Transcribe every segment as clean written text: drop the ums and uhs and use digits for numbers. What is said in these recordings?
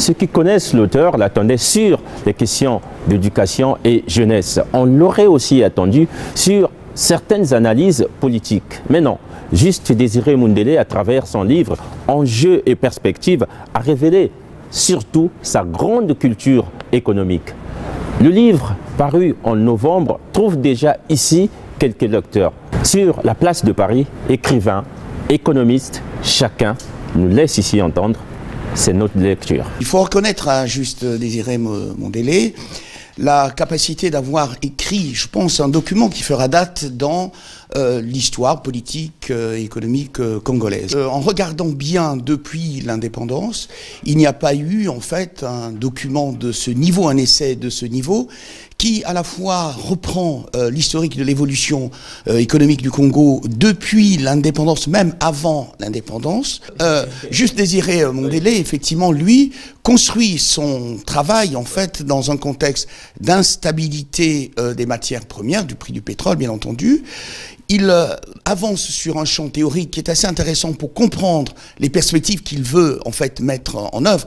Ceux qui connaissent l'auteur l'attendaient sur les questions d'éducation et jeunesse. On l'aurait aussi attendu sur certaines analyses politiques. Mais non, Juste Désiré Mundélé, à travers son livre « Enjeux et perspectives », a révélé surtout sa grande culture économique. Le livre, paru en novembre, trouve déjà ici quelques lecteurs. Sur la place de Paris, écrivains, économistes, chacun nous laisse ici entendre, c'est notre lecture. Il faut reconnaître à Juste Désiré Mundélé la capacité d'avoir écrit, je pense, un document qui fera date dans l'histoire politique et économique congolaise. En regardant bien depuis l'indépendance, il n'y a pas eu en fait un document de ce niveau, un essai de ce niveau, qui à la fois reprend l'historique de l'évolution économique du Congo depuis l'indépendance, même avant l'indépendance. Juste Désiré Mundélé, effectivement, lui, construit son travail en fait dans un contexte d'instabilité des matières premières, du prix du pétrole bien entendu. Il avance sur un champ théorique qui est assez intéressant pour comprendre les perspectives qu'il veut en fait mettre en œuvre.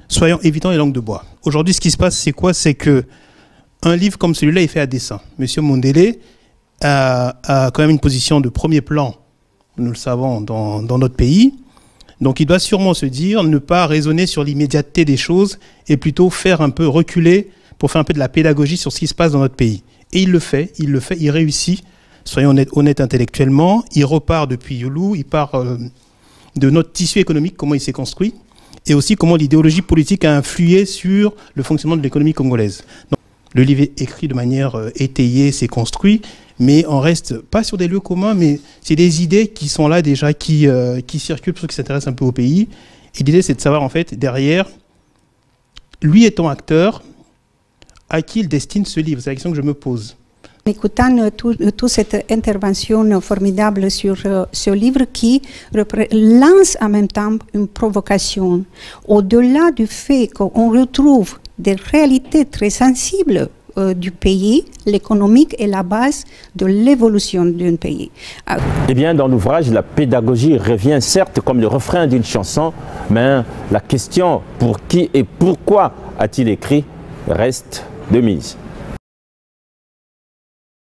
Soyons évitants les langues de bois. Aujourd'hui, ce qui se passe, c'est quoi? C'est que un livre comme celui-là est fait à dessein. Monsieur Mundélé a quand même une position de premier plan, nous le savons, dans notre pays. Donc il doit sûrement se dire, ne pas raisonner sur l'immédiateté des choses et plutôt faire un peu reculer pour faire un peu de la pédagogie sur ce qui se passe dans notre pays. Et il le fait, il réussit. Soyons honnêtes intellectuellement, il repart depuis Youlou, il part de notre tissu économique, comment il s'est construit, et aussi comment l'idéologie politique a influé sur le fonctionnement de l'économie congolaise. Donc, le livre est écrit de manière étayée, c'est construit, mais on reste pas sur des lieux communs, mais c'est des idées qui sont là déjà, qui circulent pour ceux qui s'intéressent un peu au pays. Et l'idée, c'est de savoir, en fait, derrière, lui étant acteur, à qui il destine ce livre? C'est la question que je me pose. Écoutant toute cette intervention formidable sur ce livre qui lance en même temps une provocation, au-delà du fait qu'on retrouve des réalités très sensibles du pays, l'économique est la base de l'évolution d'un pays. Eh bien, dans l'ouvrage, la pédagogie revient certes comme le refrain d'une chanson, mais la question pour qui et pourquoi a-t-il écrit reste de mise.